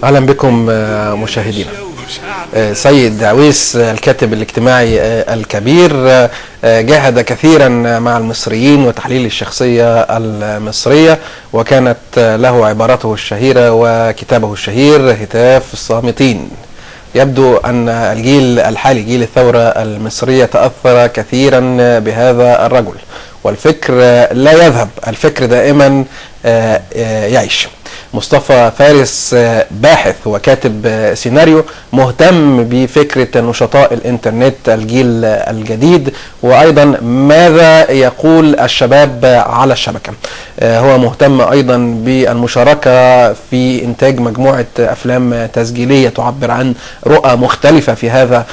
أهلا بكم مشاهدينا. سيد عويس الكاتب الاجتماعي الكبير جاهد كثيرا مع المصريين وتحليل الشخصية المصرية، وكانت له عبارته الشهيرة وكتابه الشهير هتاف الصامتين. يبدو أن الجيل الحالي جيل الثورة المصرية تأثر كثيرا بهذا الرجل، والفكر لا يذهب، الفكر دائما يعيش. مصطفى فارس باحث وكاتب سيناريو مهتم بفكرة نشطاء الانترنت الجيل الجديد، وأيضا ماذا يقول الشباب على الشبكة. هو مهتم أيضا بالمشاركة في إنتاج مجموعة أفلام تسجيلية تعبر عن رؤى مختلفة في هذا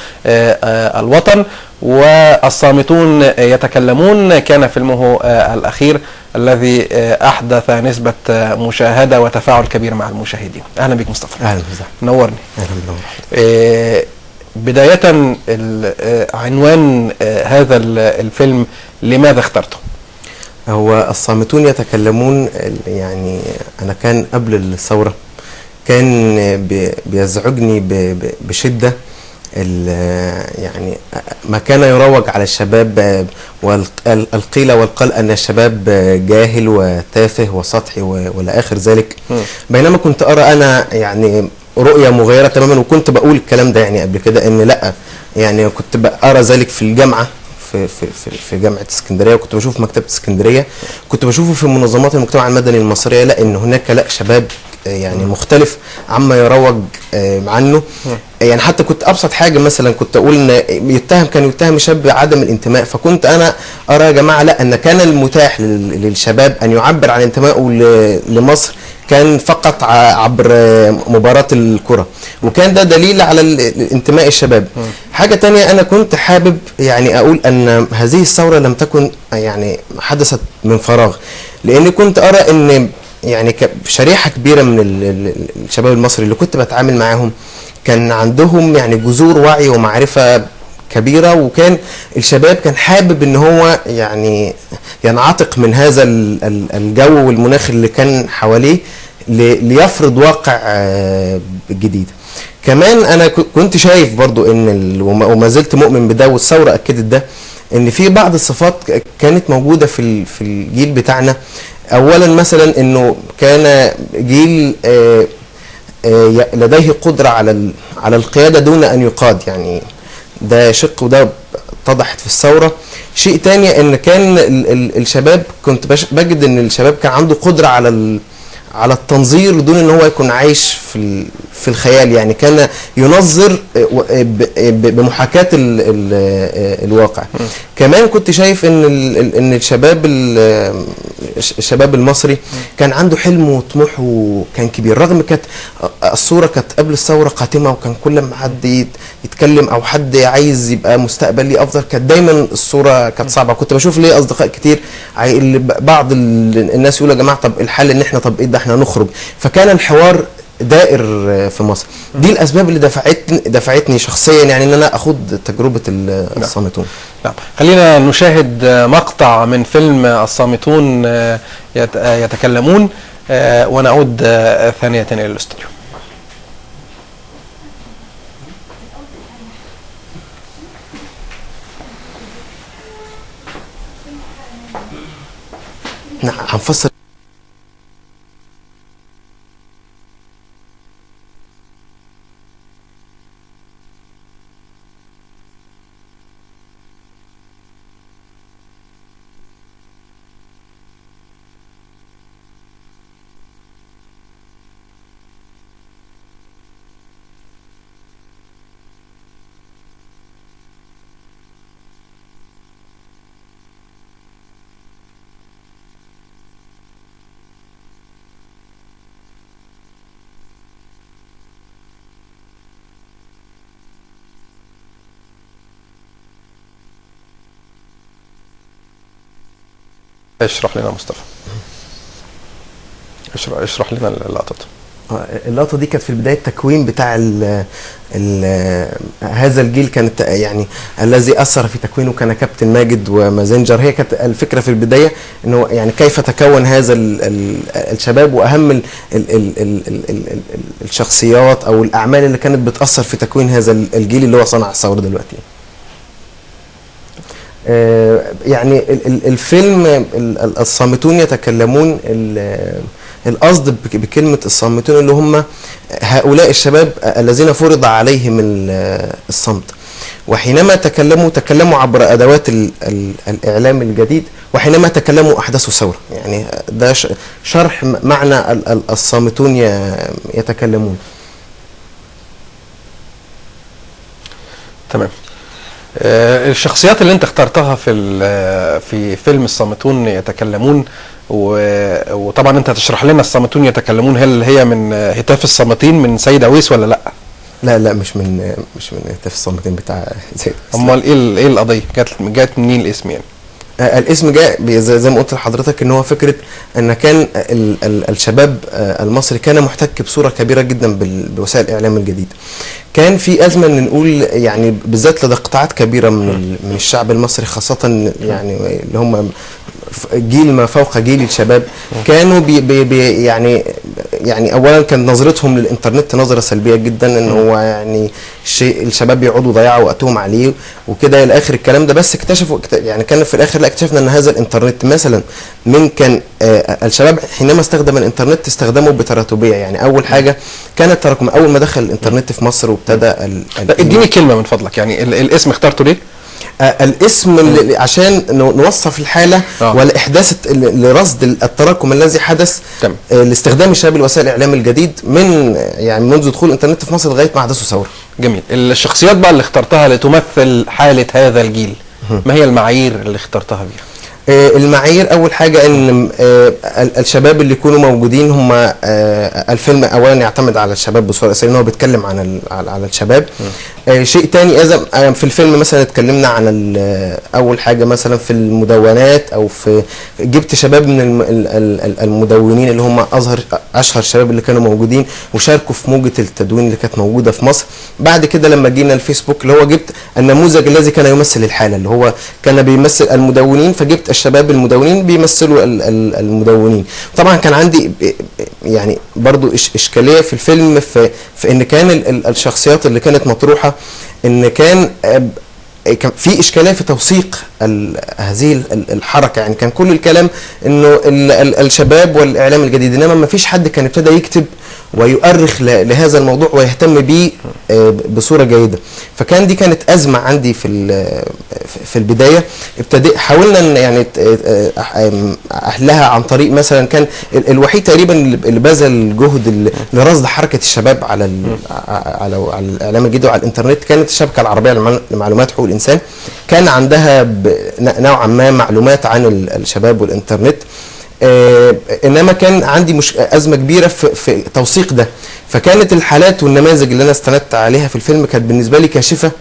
الوطن. والصامتون يتكلمون كان فيلمه الأخير الذي أحدث نسبة مشاهدة وتفاعل كبير مع المشاهدين. أهلا بك مصطفى. أهلا بك. نورني. أهلا بنور. بداية عنوان هذا الفيلم لماذا اخترته؟ هو الصامتون يتكلمون، يعني أنا كان قبل الثورة كان بيزعجني بشدة يعني ما كان يروج على الشباب والقيل والقال أن الشباب جاهل وتافه وسطحي ولا آخر ذلك، بينما كنت أرى أنا يعني رؤية مغايرة تماما، وكنت بقول الكلام ده يعني قبل كده إن لأ، يعني كنت أرى ذلك في الجامعة في جامعة اسكندرية، وكنت بشوف مكتبة اسكندرية، كنت بشوفه في منظمات المجتمع المدني المصرية، لا إن هناك لا شباب يعني مختلف عما يروج عنه. يعني حتى كنت ابسط حاجه مثلا كنت اقول ان كان يتهم شاب بعدم الانتماء، فكنت انا ارى يا جماعه لا، ان كان المتاح للشباب ان يعبر عن انتمائه لمصر كان فقط عبر مباراه الكره، وكان ده دليل على انتماء الشباب. حاجه تانية انا كنت حابب يعني اقول ان هذه الثوره لم تكن يعني حدثت من فراغ، لاني كنت ارى ان يعني شريحه كبيره من الشباب المصري اللي كنت بتعامل معاهم كان عندهم يعني جذور وعي ومعرفة كبيرة، وكان الشباب كان حابب ان هو يعني ينعتق من هذا الجو والمناخ اللي كان حواليه ليفرض واقع جديد. كمان انا كنت شايف برضو ان وما زلت مؤمن بده، والثورة اكدت ده، ان في بعض الصفات كانت موجودة في الجيل بتاعنا. اولا مثلا انه كان جيل لديه قدرة على القيادة دون أن يقاد، يعني ده شق، وده اتضحت في الثورة. شيء تاني ان كان الشباب كنت بجد ان الشباب كان عنده قدرة على التنظير دون ان هو يكون عايش في الخيال، يعني كان ينظر بمحاكاة الواقع. كمان كنت شايف ان الشباب المصري كان عنده حلم وطموح وكان كبير، رغم كانت الصورة كانت قبل الثورة قاتمة، وكان كل ما حد يتكلم او حد عايز يبقى مستقبلي افضل كانت دايما الصورة كانت صعبة. كنت بشوف ليه اصدقاء كتير بعض الناس يقولوا يا جماعة طب الحل ان احنا طب ايه ده احنا نخرج، فكان الحوار دائر في مصر. دي الاسباب اللي دفعتني شخصيا يعني ان انا اخوض تجربة الصامتون. نعم، خلينا نشاهد مقطع من فيلم الصامتون يتكلمون ونعود ثانية الى الاستوديو. نعم، هنفسر اشرح لنا مصطفى. اشرح لنا اللقطه. اللقطه دي كانت في بدايه التكوين بتاع هذا الجيل، كانت يعني الذي اثر في تكوينه كان كابتن ماجد ومازنجر. هي كانت الفكره في البدايه انه يعني كيف تكون هذا الشباب، واهم الشخصيات او الاعمال اللي كانت بتاثر في تكوين هذا الجيل اللي هو صنع الثوره دلوقتي. يعني الفيلم الصامتون يتكلمون، القصد بكلمة الصامتون اللي هم هؤلاء الشباب الذين فرض عليهم الصمت، وحينما تكلموا عبر أدوات الإعلام الجديد، وحينما تكلموا أحدثوا ثورة. يعني ده شرح معنى الصامتون يتكلمون. تمام. الشخصيات اللي انت اخترتها في فيلم الصامتون يتكلمون، وطبعا انت هتشرح لنا الصامتون يتكلمون، هل هي من هتاف الصامتين من سيد أويس ولا لا؟ لا مش من هتاف الصامتين بتاع سيد أويس. امال ايه القضيه؟ جت منين الاسم يعني؟ الاسم جاء زي ما قلت لحضرتك ان هو فكره ان كان الشباب المصري كان محتك بصوره كبيره جدا بوسائل الاعلام الجديد. كان في ازمه ان نقول يعني بالذات لدى قطاعات كبيره من الشعب المصري، خاصه يعني اللي هم جيل ما فوق جيل الشباب، كانوا يعني اولا كانت نظرتهم للانترنت نظره سلبيه جدا، ان هو يعني الشباب بيقعدوا يضيعوا وقتهم عليه وكده الى اخر الكلام ده. بس اكتشفوا يعني كان في الاخر لا اكتشفنا ان هذا الانترنت مثلا كان الشباب حينما استخدم الانترنت استخدمه بتراتبيه. يعني اول حاجه كان التراكم، اول ما دخل الانترنت في مصر وابتدى اديني كلمه من فضلك، يعني الاسم اخترته ليه؟ الاسم عشان نوصف الحالة والإحداث لرصد التراكم الذي حدث لاستخدام الشباب الوسائل الإعلام الجديد يعني منذ دخول الإنترنت في مصر لغاية ما حدثوا ثورة. جميل. الشخصيات بقى اللي اخترتها لتمثل حالة هذا الجيل، ما هي المعايير اللي اخترتها بيها؟ المعايير اول حاجه ان الشباب اللي يكونوا موجودين هم الفيلم اولا يعتمد على الشباب بصوره اساسيه، ان هو بيتكلم على الشباب. شيء تاني اذا في الفيلم مثلا اتكلمنا عن اول حاجه مثلا في المدونات، او جبت شباب من المدونين اللي هم اشهر الشباب اللي كانوا موجودين وشاركوا في موجه التدوين اللي كانت موجوده في مصر. بعد كده لما جينا الفيسبوك اللي هو جبت النموذج الذي كان يمثل الحاله، اللي هو كان بيمثل المدونين، فجبت الشباب المدونين بيمثلوا المدونين. طبعا كان عندي يعني برضو اشكاليه في الفيلم في ان كان الشخصيات اللي كانت مطروحه ان كان في اشكاليه في توثيق هذه الحركه. يعني كان كل الكلام انه الشباب والاعلام الجديد، انما ما فيش حد كان ابتدى يكتب ويؤرخ لهذا الموضوع ويهتم به بصوره جيده. فكان دي كانت ازمه عندي في البدايه. حاولنا يعني احلها عن طريق مثلا كان الوحيد تقريبا اللي بذل جهد لرصد حركه الشباب على الاعلام الجديد وعلى الانترنت كانت الشبكه العربيه لمعلومات حقوق الانسان. كان عندها نوعا ما معلومات عن الشباب والانترنت، انما كان عندي ازمه كبيره في توثيق ده. فكانت الحالات والنماذج اللي انا استندت عليها في الفيلم كانت بالنسبه لي كاشفه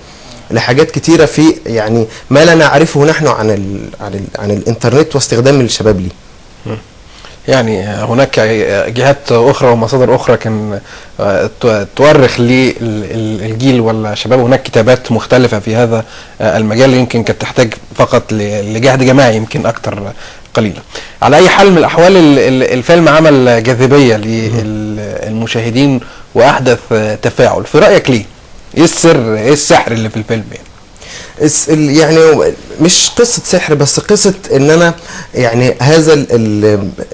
لحاجات كتيره في يعني ما لا نعرفه نحن عن الانترنت واستخدام الشباب ليه. يعني هناك جهات اخرى ومصادر اخرى كان تؤرخ للجيل والشباب، هناك كتابات مختلفه في هذا المجال يمكن كانت تحتاج فقط لجهد جماعي يمكن اكتر قليلا. على اي حال من الاحوال الفيلم عمل جاذبيه للمشاهدين واحدث تفاعل. في رايك ليه؟ ايه السر، ايه السحر اللي في الفيلم يعني؟ يعني مش قصة سحر، بس قصة ان انا يعني هذا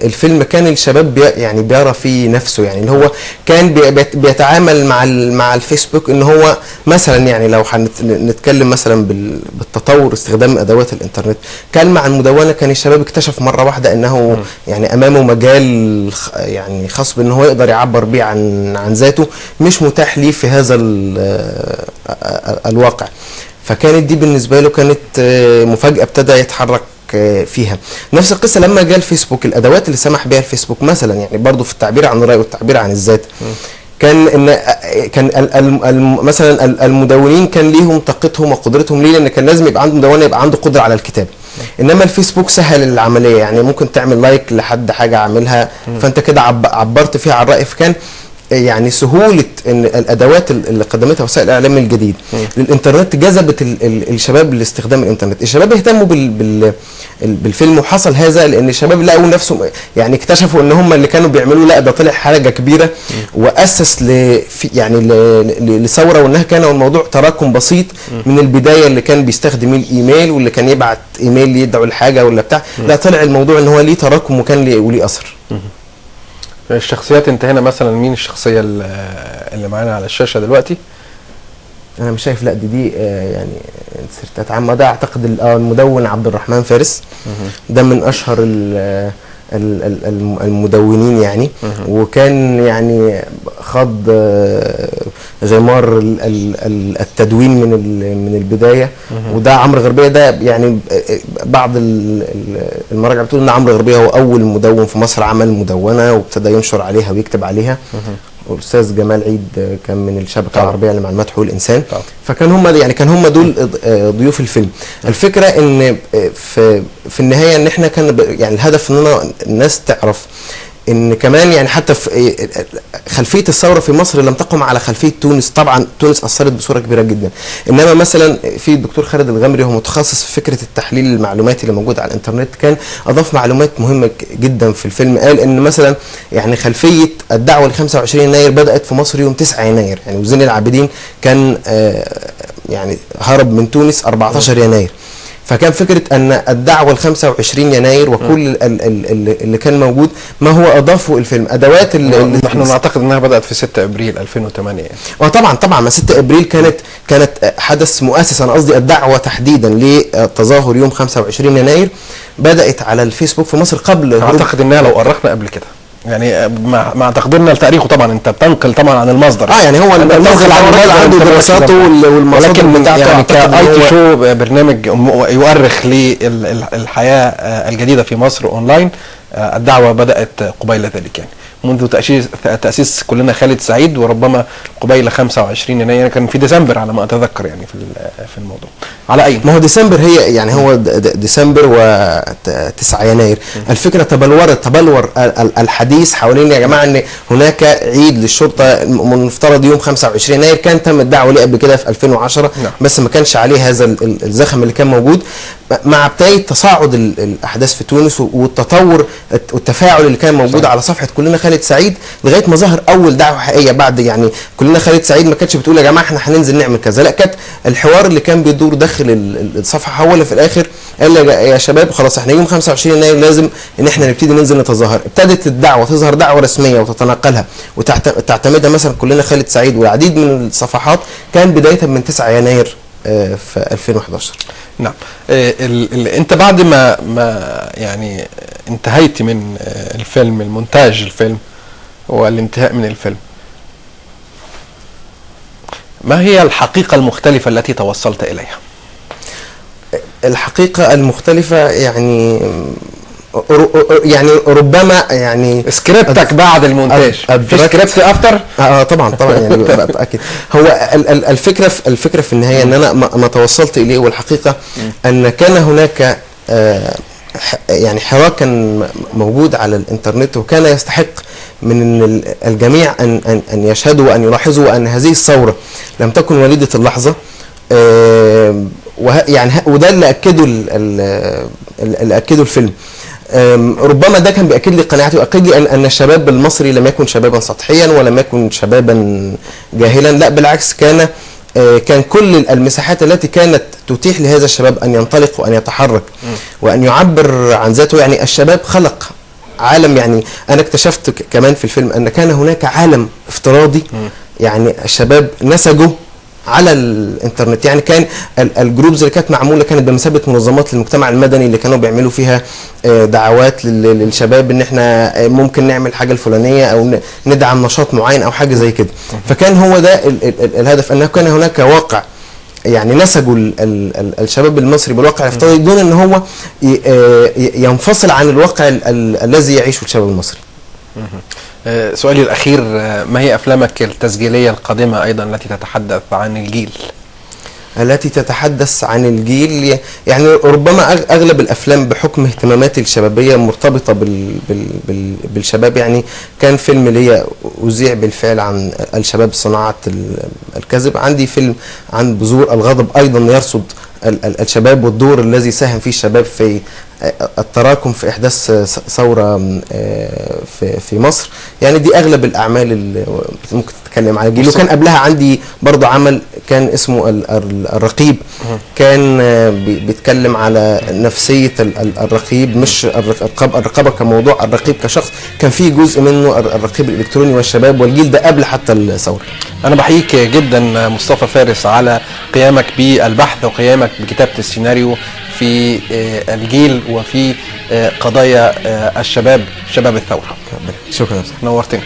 الفيلم كان الشباب يعني بيرى فيه نفسه. يعني اللي هو كان بيتعامل مع الفيسبوك ان هو مثلا يعني لو هنتكلم مثلا بالتطور استخدام ادوات الانترنت، كان مع المدونة كان الشباب اكتشف مرة واحدة انه يعني امامه مجال يعني خاص بان هو يقدر يعبر بيه عن ذاته مش متاح ليه في هذا الواقع. فكانت دي بالنسبه له كانت مفاجاه ابتدى يتحرك فيها. نفس القصه لما جاء الفيسبوك، الادوات اللي سمح بها الفيسبوك مثلا يعني برضو في التعبير عن الراي والتعبير عن الذات، كان مثلا المدونين كان ليهم طاقتهم وقدرتهم ليه، لان كان لازم يبقى عنده مدونه يبقى عنده قدره على الكتاب. انما الفيسبوك سهل العمليه، يعني ممكن تعمل لايك لحد حاجه عاملها فانت كده عبرت فيها عن الراي. فكان يعني سهوله ان الادوات اللي قدمتها وسائل الاعلام الجديد للانترنت جذبت الشباب لاستخدام الانترنت. الشباب اهتموا بالفيلم، وحصل هذا لان الشباب لقوا نفسهم يعني اكتشفوا ان هم اللي كانوا بيعملوه لا ده طلع حاجه كبيره، واسس يعني لثوره، وانها كان الموضوع تراكم بسيط من البدايه اللي كان بيستخدم الايميل واللي كان يبعت ايميل يدعو لحاجه ولا بتاع، لا طلع الموضوع ان هو ليه تراكم وكان ليه اثر. الشخصيات انتهينا مثلا، مين الشخصيه اللي معانا على الشاشه دلوقتي؟ انا مش شايف، لا دي يعني سيرتات عامه. ده اعتقد المدون عبد الرحمن فارس، ده من اشهر المدونين يعني، وكان يعني خاض غمار التدوين من البدايه. وده عمرو غربيه، ده يعني بعض المراجع بتقول ان عمرو غربيه هو اول مدون في مصر عمل مدونه وابتدى ينشر عليها ويكتب عليها. والاستاذ جمال عيد كان من الشبكه العربيه لمعلومات حقوق الانسان. فكان هم دول ضيوف الفيلم. الفكره ان في النهايه ان احنا كان يعني الهدف ان الناس تعرف ان كمان يعني حتى في خلفيه الثوره في مصر لم تقم على خلفيه تونس. طبعا تونس اثرت بصوره كبيره جدا، انما مثلا في الدكتور خالد الغمري، هو متخصص في فكره التحليل المعلوماتي اللي موجود على الانترنت، كان اضاف معلومات مهمه جدا في الفيلم. قال ان مثلا يعني خلفيه الدعوه ل 25 يناير بدات في مصر يوم 9 يناير، يعني وزين العابدين كان يعني هرب من تونس 14 يناير. فكان فكرة أن الدعوة ل 25 يناير وكل اللي كان موجود ما هو أضافه الفيلم أدوات نحن نعتقد أنها بدأت في 6 أبريل 2008 يعني. طبعا ما 6 أبريل كانت حدث مؤسس. أنا قصدي الدعوة تحديدا للتظاهر يوم 25 يناير بدأت على الفيسبوك في مصر قبل. أعتقد أنها لو قرخنا قبل كده يعني مع تقديرنا لتاريخه. طبعا انت بتنقل طبعا عن المصدر، يعني هو المصدر عنده دراساته والمصادر بتاعته. يعني كاي تي شو برنامج يؤرخ للحياه الجديده في مصر اونلاين، الدعوه بدات قبيل ذلك يعني منذ تاسيس كلنا خالد سعيد، وربما قبيل 25 يناير كان في ديسمبر على ما اتذكر يعني في الموضوع. على اي ما هو ديسمبر، هي يعني هو ديسمبر و9 يناير. الفكره تبلور الحديث حوالين يا جماعه ان هناك عيد للشرطه مفترض يوم 25 يناير، كان تم الدعوه ليه قبل كده في 2010 بس ما كانش عليه هذا الزخم اللي كان موجود. مع بدايه تصاعد الاحداث في تونس والتطور والتفاعل اللي كان موجود على صفحه كلنا خالد سعيد، لغايه ما ظهر اول دعوه حقيقيه بعد يعني كلنا خالد سعيد ما كانتش بتقول يا جماعه احنا هننزل نعمل كذا، لا كانت الحوار اللي كان بيدور داخل الصفحه. هو اللي في الاخر قال يا شباب خلاص احنا يوم 25 يناير لازم ان احنا نبتدي ننزل نتظاهر. ابتدت الدعوه تظهر دعوه رسميه وتتناقلها وتعتمدها مثلا كلنا خالد سعيد والعديد من الصفحات، كان بدايه من 9 يناير في 2011. نعم. انت بعد ما يعني انتهيت من الفيلم، المونتاج الفيلم والانتهاء من الفيلم، ما هي الحقيقة المختلفة التي توصلت إليها؟ الحقيقة المختلفة يعني ربما يعني سكريبتك بعد المونتاج، في سكريبت افتر؟ طبعا يعني اكيد. هو الفكره في النهايه ان انا ما توصلت اليه، والحقيقه ان كان هناك يعني حراكا موجود على الانترنت، وكان يستحق من الجميع ان يشهدوا وان يلاحظوا ان هذه الثوره لم تكن وليده اللحظه. يعني وده اللي اكده الفيلم. ربما ده كان بيأكد لي قناعتي وأكد لي أن الشباب المصري لم يكن شبابا سطحيا ولم يكن شبابا جاهلا، لا بالعكس، كان كل المساحات التي كانت تتيح لهذا الشباب أن ينطلق وأن يتحرك وأن يعبر عن ذاته. يعني الشباب خلق عالم، يعني أنا اكتشفت كمان في الفيلم أن كان هناك عالم افتراضي، يعني الشباب نسجوا على الانترنت. يعني كان الجروبز اللي كانت معموله كانت بمثابه منظمات للمجتمع المدني اللي كانوا بيعملوا فيها دعوات للشباب ان احنا ممكن نعمل حاجه الفلانيه او ندعم نشاط معين او حاجه زي كده. فكان هو ده الهدف، انه كان هناك واقع يعني نسجوا الشباب المصري بالواقع الافتراضي دون ان هو ينفصل عن الواقع الذي يعيشه الشباب المصري. سؤالي الأخير، ما هي أفلامك التسجيلية القادمة أيضا التي تتحدث عن الجيل؟ التي تتحدث عن الجيل. يعني ربما أغلب الأفلام بحكم اهتماماتي الشبابية مرتبطة بالشباب. يعني كان فيلم ليا أذيع بالفعل عن الشباب صناعة الكذب، عندي فيلم عن بذور الغضب أيضا يرصد الشباب والدور الذي ساهم فيه الشباب في التراكم في إحداث ثورة في مصر. يعني دي أغلب الأعمال اللي ممكن تتكلم عن الجيل. وكان قبلها عندي برضو عمل كان اسمه الرقيب، كان بيتكلم على نفسية الرقيب، مش الرقابة كموضوع، الرقيب كشخص. كان فيه جزء منه الرقيب الإلكتروني والشباب والجيل ده قبل حتى الثورة. أنا بحييك جدا مصطفى فارس على قيامك بالبحث وقيامك بكتابة السيناريو في الجيل وفي قضايا الشباب، شباب الثورة. شكرا، نورتني.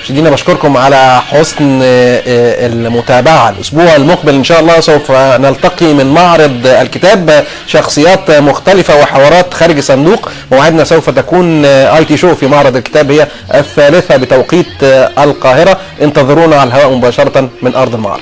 مشاهدينا بشكركم على حسن المتابعة. الأسبوع المقبل إن شاء الله سوف نلتقي من معرض الكتاب، شخصيات مختلفة وحوارات خارج الصندوق. موعدنا سوف تكون IT شو في معرض الكتاب، هي الثالثة بتوقيت القاهرة. انتظرونا على الهواء مباشرة من أرض المعرض.